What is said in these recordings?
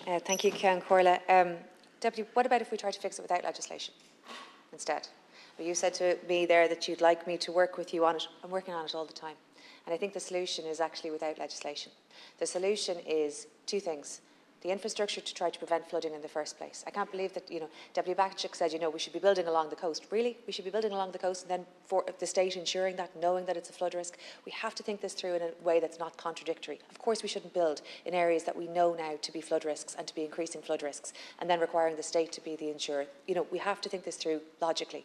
Thank you, Cian Corla. Deputy, what about if we try to fix it without legislation instead? Well, you said to me there that you'd like me to work with you on it. I'm working on it all the time. And I think the solution is actually without legislation. The solution is two things. The infrastructure to try to prevent flooding in the first place. I can't believe that, Deputy Batchik said, we should be building along the coast. Really? We should be building along the coast and then for the state ensuring that, knowing that it's a flood risk? We have to think this through in a way that's not contradictory. Of course we shouldn't build in areas that we know now to be flood risks and to be increasing flood risks and then requiring the state to be the insurer. We have to think this through logically.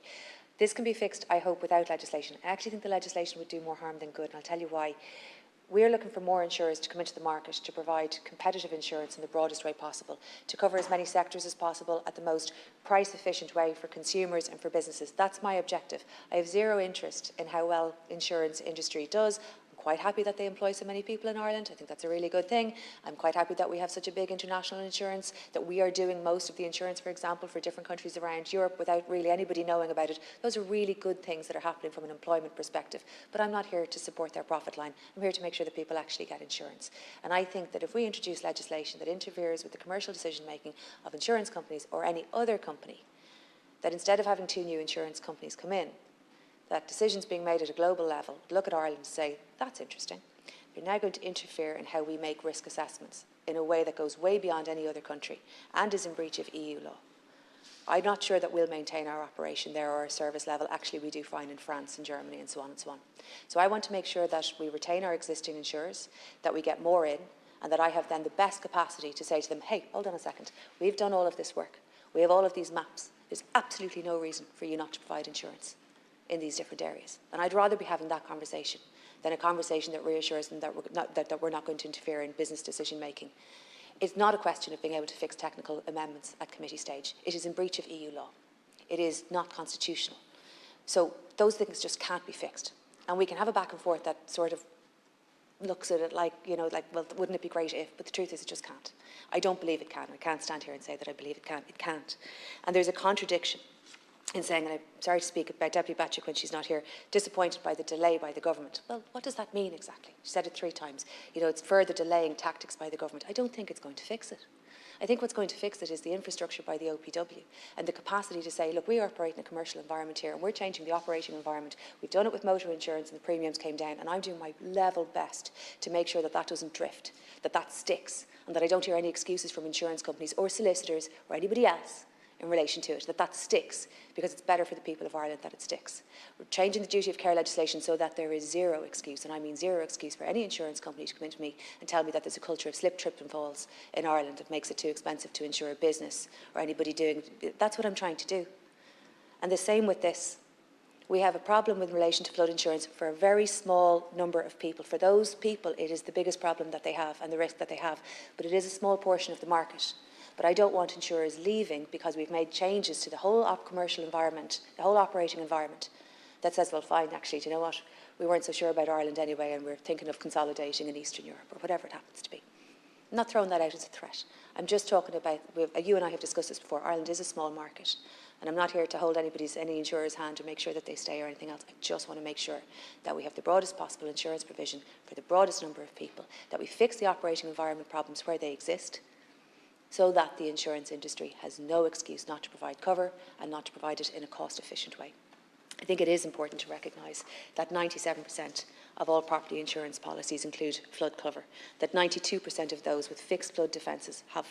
This can be fixed, I hope, without legislation. I actually think the legislation would do more harm than good, and I'll tell you why. We're looking for more insurers to come into the market to provide competitive insurance in the broadest way possible, to cover as many sectors as possible at the most price-efficient way for consumers and for businesses. That's my objective. I have zero interest in how well insurance industry does. I'm quite happy that they employ so many people in Ireland. I think that's a really good thing. I'm quite happy that we have such a big international insurance, that we are doing most of the insurance, for example, for different countries around Europe without really anybody knowing about it. Those are really good things that are happening from an employment perspective. But I'm not here to support their profit line. I'm here to make sure that people actually get insurance. And I think that if we introduce legislation that interferes with the commercial decision-making of insurance companies or any other company, that instead of having two new insurance companies come in, that decisions being made at a global level look at Ireland and say, that's interesting. You're now going to interfere in how we make risk assessments in a way that goes way beyond any other country and is in breach of EU law. I'm not sure that we'll maintain our operation there or our service level. Actually, we do fine in France and Germany and so on and so on. So I want to make sure that we retain our existing insurers, that we get more in, and that I have then the best capacity to say to them, hey, hold on a second, we've done all of this work. We have all of these maps. There's absolutely no reason for you not to provide insurance in these different areas. And I'd rather be having that conversation than a conversation that reassures them that we're not going to interfere in business decision making. It's not a question of being able to fix technical amendments at committee stage. It is in breach of EU law. It is not constitutional. So those things just can't be fixed. And we can have a back and forth that sort of looks at it like, well, wouldn't it be great if? But the truth is it just can't. I don't believe it can. I can't stand here and say that I believe it can. It can't. And there's a contradiction in saying, and I'm sorry to speak about Deputy Batchik when she's not here, disappointed by the delay by the government. Well, what does that mean exactly? She said it 3 times. It's further delaying tactics by the government. I don't think it's going to fix it. I think what's going to fix it is the infrastructure by the OPW and the capacity to say, look, we operate in a commercial environment here and we're changing the operating environment. We've done it with motor insurance and the premiums came down, and I'm doing my level best to make sure that that doesn't drift, that that sticks, and that I don't hear any excuses from insurance companies or solicitors or anybody else in relation to it, that sticks, because it's better for the people of Ireland that it sticks. We're changing the duty of care legislation so that there is zero excuse, and I mean zero excuse, for any insurance company to come into me and tell me that there's a culture of slip, trip and falls in Ireland that makes it too expensive to insure a business or anybody doing it. That's what I'm trying to do. And the same with this. We have a problem with relation to flood insurance for a very small number of people. For those people, it is the biggest problem that they have and the risk that they have, but it is a small portion of the market. But I don't want insurers leaving because we've made changes to the whole commercial environment, the whole operating environment, that says, well, fine, actually, do you know what? We weren't so sure about Ireland anyway, and we're thinking of consolidating in Eastern Europe, or whatever it happens to be. I'm not throwing that out as a threat. I'm just talking about, you and I have discussed this before, Ireland is a small market, and I'm not here to hold any insurer's hand to make sure that they stay or anything else. I just want to make sure that we have the broadest possible insurance provision for the broadest number of people, that we fix the operating environment problems where they exist, so that the insurance industry has no excuse not to provide cover and not to provide it in a cost-efficient way. I think it is important to recognise that 97% of all property insurance policies include flood cover, that 92% of those with fixed flood defences have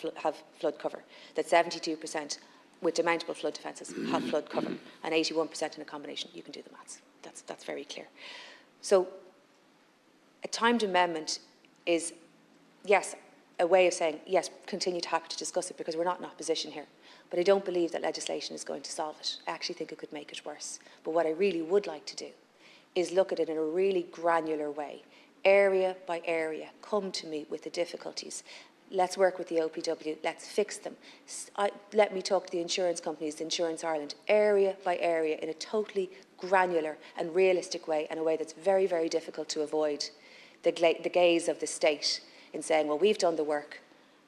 flood cover, that 72% with demountable flood defences have flood cover, and 81% in a combination. You can do the maths. That's very clear. So a timed amendment is, yes, a way of saying, yes, continue to have to discuss it because we're not in opposition here. But I don't believe that legislation is going to solve it. I actually think it could make it worse. But what I really would like to do is look at it in a really granular way, area by area. Come to me with the difficulties. Let's work with the OPW. Let's fix them. Let me talk to the insurance companies, Insurance Ireland, area by area, in a totally granular and realistic way, and a way that's very, very difficult to avoid the gaze of the state in saying, well, we've done the work,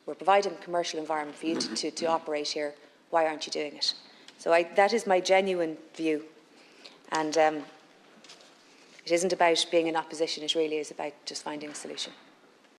we're providing a commercial environment for you to operate here, why aren't you doing it? So that is my genuine view. And it isn't about being in opposition, it really is about just finding a solution.